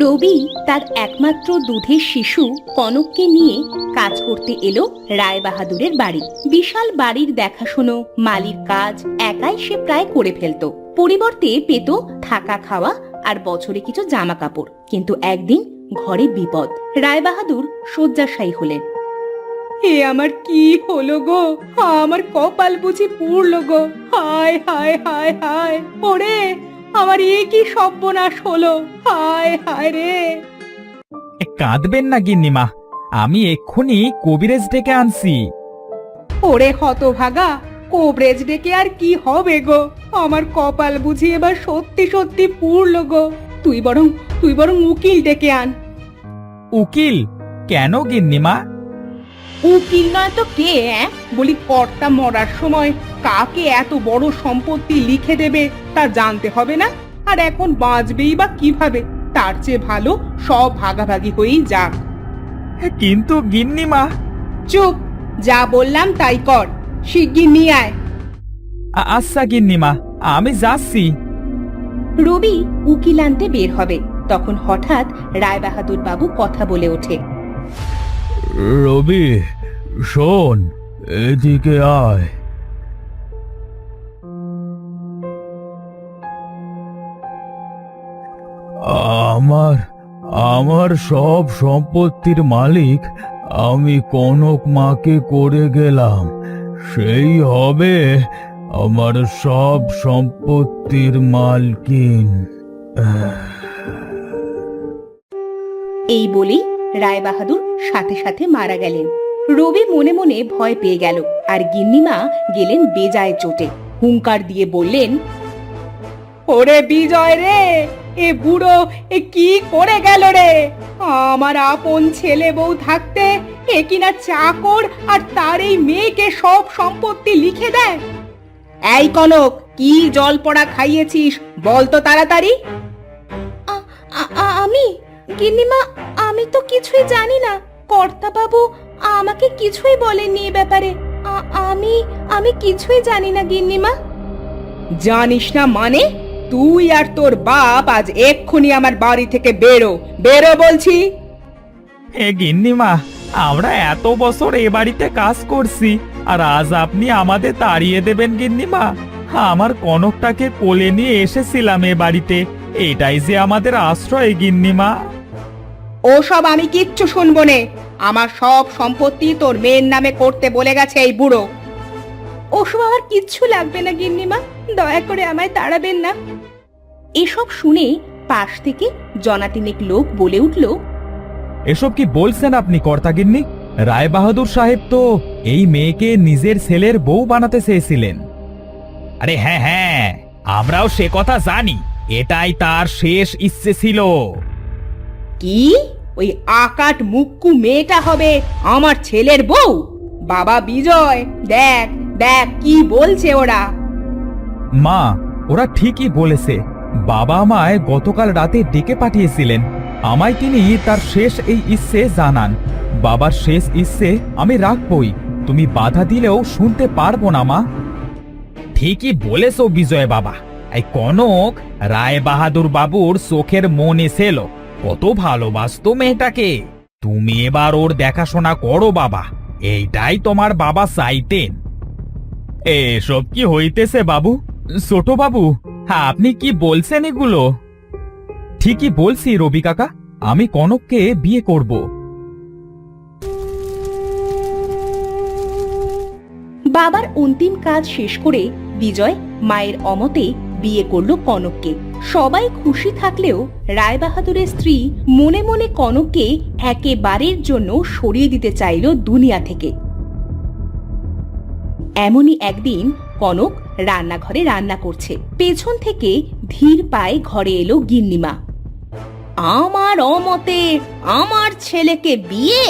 রবি তার একমাত্র দুধের শিশু কনককে নিয়ে কাজ করতে এলো রায়বাহাদুরের বাড়ি। বিশাল বাড়ির দেখাশুনো মালির কাজ একাই সে প্রায় করে ফেলতো। পরিবর্তে পেত থাকা খাওয়া আর বছরে কিছু জামা কাপড়। কিন্তু একদিন ঘরে বিপদ। রায়বাহাদুর শয্যাশায়ী হলেন। এ আমার কি হলো গো, আমার কপাল বুঝি পুড়লো গো, হায় হায় হায় হায়, ওরে আমার এ কি সর্বনাশ হলো, হায় হায় রে। কাঁদবেন না গিন্নিমা, আমি এক্ষুনি কবিরাজ ডেকে আনছি। ওরে হতভাগা, কবরেজ ডেকে আর কি হবে গো, আমার কপাল বুঝি এবার সত্যি সত্যি পুড়লো গো। তুই বরং উকিল ডেকে আন। উকিল? কেন গিন্নিমা? উকিল নয় তো কে? বলি কর্তা মরার সময় কাকে এত বড় সম্পত্তি লিখে দেবে তা জানতে হবে না? আর এখন বাঁচবেই বা কিভাবে? তার চেয়ে ভালো সব ভাগাভাগি হয়েই যাক। কিন্তু গিন্নিমা। চুপ, যা বললাম তাই কর, শিগগির নিয়ে আয়। আচ্ছা গিন্নিমা, আমি যাচ্ছি। রবি উকিল আনতে বের হবে, তখন হঠাৎ রায়বাহাদুর বাবু কথা বলে ওঠে। রবি শোন, এদিকে আয়। আমার আমার সব সম্পত্তির মালিক আমি কনক মাকে করে গেলাম, সেই হবে আমার সব সম্পত্তির মালকিন। এই বলেই রায়বাহাদুর সাথে সাথে মারা গেলেন। রবি মনে মনে ভয় পেয়ে গেল, আর গিন্নিমা গেলেন বেজায় চোটে। হুঙ্কার দিয়ে বললেন, ওরে বিজয় রে, এ বুড়ো এ কি করে গেল রে? আমার আপন ছেলে বউ থাকতে এ কিনা চাকর আর তার এই মেয়েকে সব সম্পত্তি লিখে দেয়। এই কনক, কি জল পড়া খাইয়েছিস বল তো তাড়াতাড়ি। আমি গিন্নিমা, আমি তো কিছুই জানি না, কর্তা বাবু আমাকে কিছুই বলেননি এ ব্যাপারে। আমি কিছুই জানি না গিন্নিমা। জানিস না মানে? তুই আর তোর বাপ আজ এক্ষুনি আমার বাড়ি থেকে বেরো, বেরো বলছি। হে গিন্নিমা, আমরা এত বছর এ বাড়িতে কাজ করছি, আর আজ আপনি আমাদের তাড়িয়ে দেবেন গিন্নিমা? আমার কনকটাকে কোলে নিয়ে এসেছিলাম এ বাড়িতে, এটাই যে আমাদের আশ্রয় গিন্নিমা। ওসব আমি কিচ্ছু শুনবো নে। আমার সব সম্পত্তি তোর মেয়ের নামে করতে বলে গেছে এই বুড়ো। ওসব আমার কিচ্ছু লাগবে না গিন্নিমা, দয়া করে আমায় তাড়াবেন না। এসব শুনে পাশ থেকে জনাতিনেক লোক বলে উঠল, এসব কি বলছেন আপনি কর্তাগিন্নি? রায়বাহাদুর সাহেব তো এই মেয়েকে নিজের ছেলের বউ বানাতে চেয়েছিলেন। আরে হ্যাঁ হ্যাঁ, আমরাও সে কথা জানি, এটাই তার শেষ ইচ্ছে ছিল। কি ওই আকাট মুক্কু মেয়েটা হবে আমার ছেলের বউ? বাবা বিজয়, দেখ দেখ কি বলছে ওরা। মা, ওরা ঠিকই বলেছে। বাবা আমায় গতকাল রাতে ডেকে পাঠিয়েছিলেন, আমায় তিনি তার শেষ এই ইচ্ছে জানান। বাবার শেষ ইচ্ছে আমি রাখবই, তুমি বাধা দিলেও শুনতে পারবো না মা। ঠিকই বলেছো বিজয় বাবা, এই কনক রায়বাহাদুর বাবুর চোখের মন এসেল, কত ভালোবাসতো মেয়েটাকে। তুমি এবার ওর দেখাশোনা করো বাবা, এইটাই তোমার বাবা চাইতেন। এসব কি হইতেছে বাবু? ছোট বাবু, আপনি কি বলছেন এগুলো? ঠিকই বলছি রবি কাকা, আমি কনককে বিয়ে করব। বাবার অন্তিম কাজ শেষ করে বিজয় মায়ের অমতে বিয়ে করলো কনককে। সবাই খুশি থাকলেও রায়বাহাদুরের স্ত্রী মনে মনে কনককে একেবারের জন্য সরিয়ে দিতে চাইল দুনিয়া থেকে। এমনই একদিন কনক রান্নাঘরে রান্না করছে, পেছন থেকে ধীর পায়ে ঘরে এলো গিন্নিমা। আমার অমতে আমার ছেলেকে বিয়ে,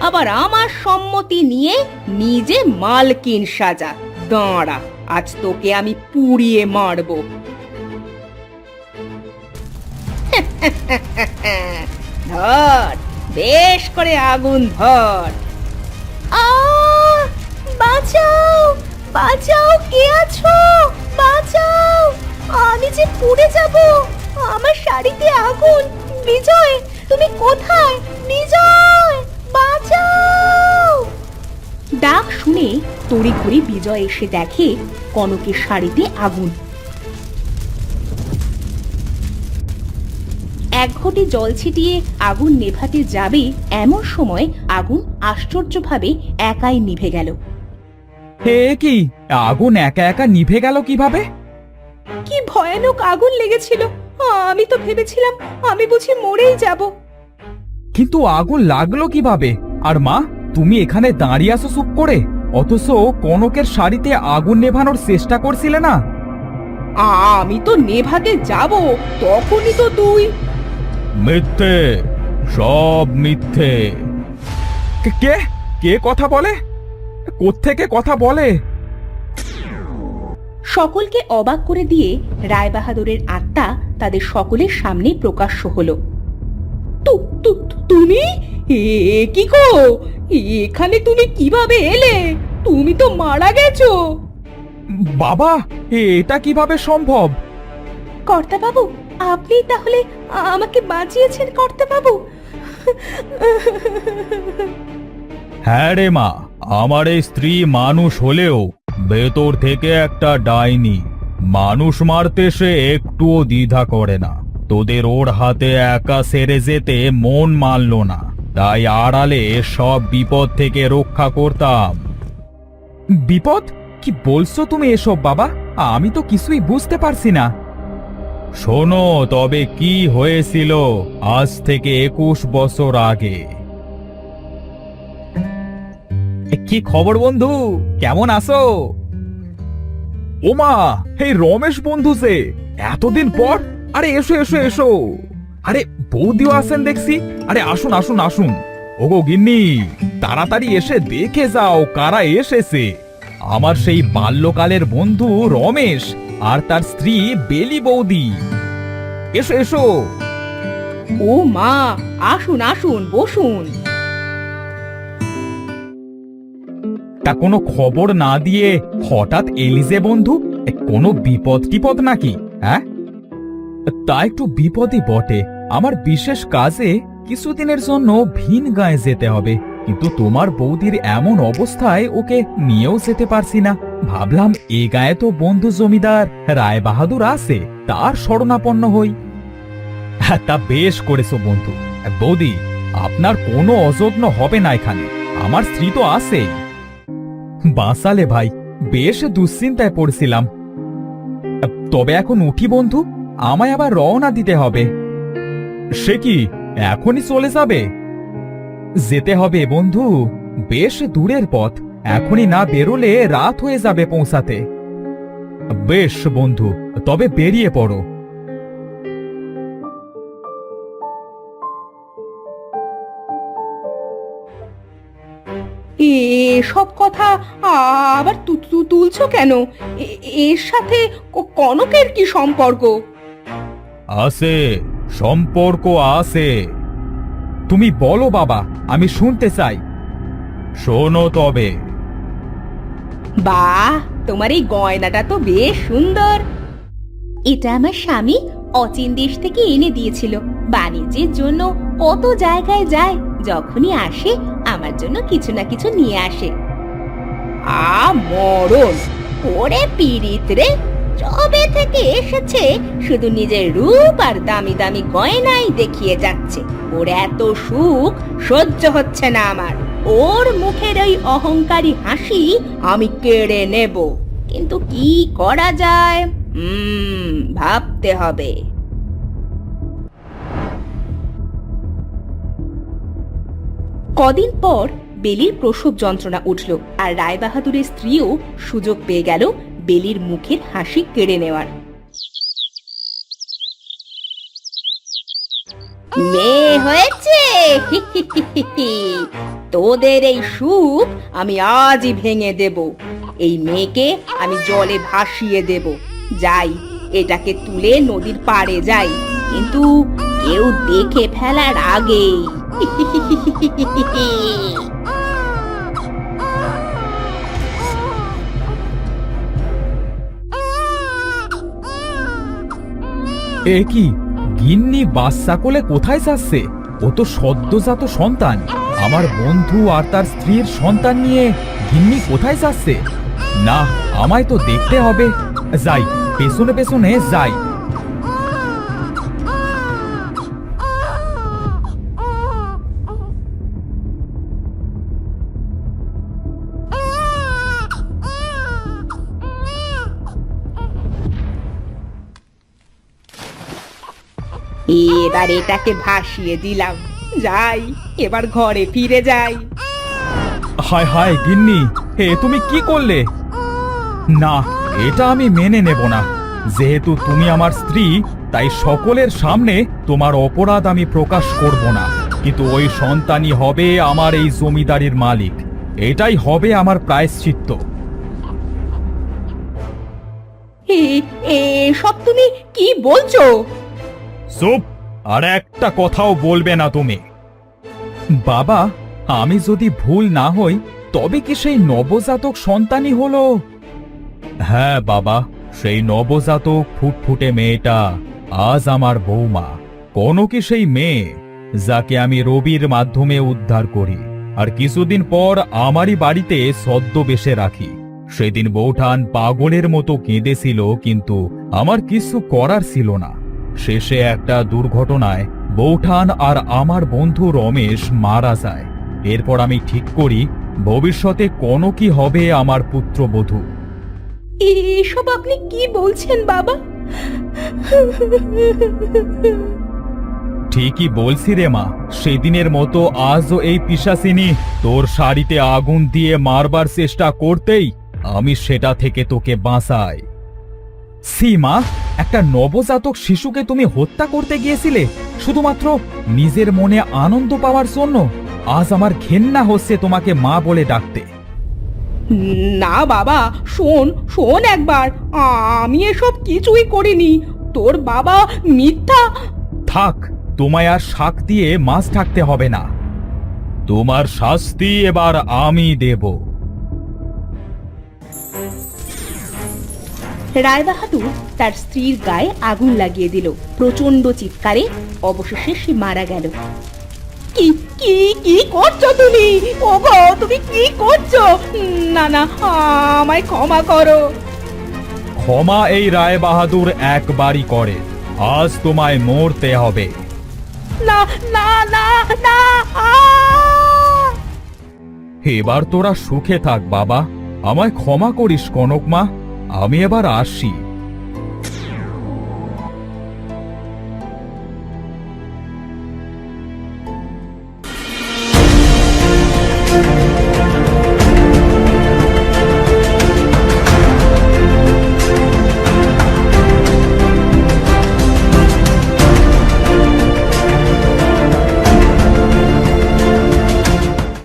আবার আমার সম্মতি নিয়ে নিজে মালকিন সাজা। দাঁড়া, আজ তোকে আমি পুড়িয়ে মারব। ধর, বেশ করে আগুন ধর। বাঁচাও বাঁচাও, কে আছো? বাঁচাও, আমি যে পুড়ে যাব, আমার শাড়িতে আগুন! বিজয়, তুমি কোথায়? বিজয়, বাঁচাও! ডাক শুনে তড়িঘড়ি বিজয় এসে দেখে কনকের শাড়িতে আগুন। এক ঘটি জল ছিটিয়ে আগুন নেভাতে যাবে এমন সময় আগুন আশ্চর্যভাবে একাই নিভে গেল। হে কি, আগুন একা একা নিভে গেল কিভাবে? কি ভয়ানক আগুন লেগেছিল! আমি তো ভেবেছিলাম আমি বুঝি মরেই যাব। কিন্তু আগুন লাগলো কিভাবে? আর মা, তুমি এখানে দাঁড়িয়ে আছো চুপ করে, অথচ কনকের শাড়িতে আগুন নেভানোর চেষ্টা করছিলে না? আমি তো নেভাতে যাব, তখনই তো তুই। মিথ্যে, সব মিথ্যে। কে কে কথা বলে? কোত্থেকে কথা বলে? সকলকে অবাক করে দিয়ে রায়বাহাদুরের আত্মা তাদের সকলের সামনে প্রকাশ্য হলো। তুমি কি গো, এখানে তুমি কিভাবে এলে? তুমি তো মারা গেছো। বাবা, এটা কিভাবে সম্ভব? কর্তাবাবু, আপনি তাহলে আমাকে বাঁচিয়েছেন কর্তাবাবু। হ্যাঁ রে মা, আমার এই স্ত্রী মানুষ হলেও ভেতর থেকে একটা ডাইনি। মানুষ মারতে সে একটুও দ্বিধা করে না। তোদের ওর হাতে একা সেরে যেতে মন মানল না, তাই আড়ালে সব বিপদ থেকে রক্ষা করতাম। বিপদ? কি বলছো তুমি এসব বাবা? আমি তো কিছুই বুঝতে পারছি না। শোনো তবে কি হয়েছিল আজ থেকে 21 বছর আগে। কি খবর বন্ধু, কেমন আছো? ওমা, এই রমেশ বন্ধু যে, এতদিন পর! আরে এসো এসো এসো। আরে বৌদিও আছেন দেখছি। আরে আসুন আসুন আসুন। ওগো গিন্নি, তাড়াতাড়ি এসে দেখে যাও কারা এসেছে। আমার সেই বাল্যকালের বন্ধু রমেশ আর তার স্ত্রী বেলি বৌদি। এসো এসো। ও মা, আসুন আসুন, বসুন। তা কোনো খবর না দিয়ে হঠাৎ এলি যে বন্ধু? কোনো বিপদ টিপদ নাকি? হ্যাঁ? তা একটু বিপদই বটে। আমার বিশেষ কাজে কিছুদিনের জন্য ভিন গায়ে যেতে হবে, কিন্তু তোমার বৌদির এমন অবস্থায় ওকে নিয়েও যেতে পারছি না। ভাবলাম এ গায়ে তো বন্ধু জমিদার রায় বাহাদুর আছে, তার শরণাপন্ন হই। তা বেশ করেছো বন্ধু। বৌদি, আপনার কোনো অযত্ন হবে না এখানে, আমার স্ত্রী তো আছেই। বাঁচালে ভাই, বেশ দুশ্চিন্তায় পড়ছিলাম। তবে এখন উঠি বন্ধু, আমায় আবার রওনা দিতে হবে। সে কি, এখনই চলে যাবে? যেতে হবে বন্ধু, বেশ দূরের পথ। এখনই না বেরোলে রাত হয়ে যাবে পৌঁছাতে। বেশ বন্ধু, তবে বেরিয়ে পড়ো। এসব কথা আবার তুলছো কেন? এর সাথে কনকের কি সম্পর্ক? আছে, সম্পর্ক আছে। তুমি বলো বাবা, আমি শুনতে চাই। শোনো তবে। বাহ, তোমার এই গয়নাটা তো বেশ সুন্দর। এটা আমার স্বামী অচিন দেশ থেকে এনে দিয়েছিল। বাণিজ্যের জন্য কত জায়গায় যায়, যখনই আসে আমার জন্য কিছু না কিছু নিয়ে আসে। মরণ ওরে পীড়িত রে, যবে থেকে এসেছে শুধু নিজের রূপ আর দামি দামি গয়নাই দেখিয়ে যাচ্ছে। ওর এত সুখ সহ্য হচ্ছে না আমার। ওর মুখের ওই অহংকারী হাসি আমি কেড়ে নেব, কিন্তু কি করা যায় ভাবতে হবে। কদিন পর বেলির প্রসব যন্ত্রণা উঠল, আর রায়বাহাদুরের স্ত্রীও সুযোগ পেয়ে গেল বেলির মুখের হাসি কেড়ে নেওয়ার। মেয়ে হয়েছে, তোদের এই সুখ আমি আজই ভেঙে দেব। এই মেয়েকে আমি জলে ভাসিয়ে দেব। যাই, এটাকে তুলে নদীর পাড়ে যাই, কিন্তু কেউ দেখে ফেলার আগেই। এ কি, গিন্নি বাচ্চা কোলে কোথায় যাচ্ছে? ও তো সদ্যজাত সন্তান। আমার বন্ধু আর তার স্ত্রীর সন্তান নিয়ে গিন্নি কোথায় যাচ্ছে? না, আমায় তো দেখতে হবে। যাই, পেছনে পেছনে যাই। এবার এটাকে ভাসিয়ে দিলাম, যাই এবার ঘরে ফিরে যাই। হায় হায় গিন্নি, তুমি কি করলে? না, এটা আমি মেনে নেব না। যেহেতু তুমি আমার স্ত্রী, তাই সকলের সামনে তোমার অপরাধ আমি প্রকাশ করব না। কিন্তু ওই সন্তানই হবে আমার এই জমিদারির মালিক। এটাই হবে আমার প্রায়শ্চিত্ত। সব তুমি কি বলছো? চুপ! আর একটা কথাও বলবে না তুমি। বাবা, আমি যদি ভুল না হই, তবে কি সেই নবজাতক সন্তানই হলো? হ্যাঁ বাবা, সেই নবজাতক ফুটফুটে মেয়েটা আজ আমার বৌমা। কনকই সেই মেয়ে যাকে আমি রবির মাধ্যমে উদ্ধার করি আর কিছুদিন পর আমারই বাড়িতে ছদ্মবেশে রাখি। সেদিন বৌঠান পাগলের মতো কেঁদেছিল, কিন্তু আমার কিছু করার ছিল না। শেষে একটা দুর্ঘটনায় বৌঠান আর আমার বন্ধু রমেশ মারা যায়। এরপর আমি ঠিক করি ভবিষ্যতে কনকই হবে আমার পুত্রবধূ। এসব আপনি কি বলছেন বাবা? ঠিকই বলছি রে মা। সেদিনের মতো আজও এই পিশাচিনী তোর শাড়িতে আগুন দিয়ে মারবার চেষ্টা করতেই আমি সেটা থেকে তোকে বাঁচাই। সীমা, একটা নবজাতক শিশুকে তুমি হত্যা করতে গিয়েছিলে শুধুমাত্র নিজের মনে আনন্দ পাওয়ার জন্য? আজ আমার ঘেন্না হচ্ছে তোমাকে মা বলে ডাকতে। না বাবা, শোন শোন একবার, আমি এসব কিছুই করিনি। তোর বাবা মিথ্যা। থাক, তোমায় আর শাক দিয়ে মাছ ঢাকতে হবে না। তোমার শাস্তি এবার আমি দেব। রায়বাহাদুর তার স্ত্রীর গায়ে আগুন লাগিয়ে দিল। প্রচন্ড চিৎকারে অবশেষে সে মারা গেল। কি কি কি করছো তুমি? ওগো, তুমি কি করছো? না না, আমায় ক্ষমা করো। ক্ষমা এই রায়বাহাদুর একবারই করে। আজ তোমায় মরতে হবে। না না না না! এবার তোরা সুখে থাক বাবা। আমায় ক্ষমা করিস কনক মা। আমি এবার আসি।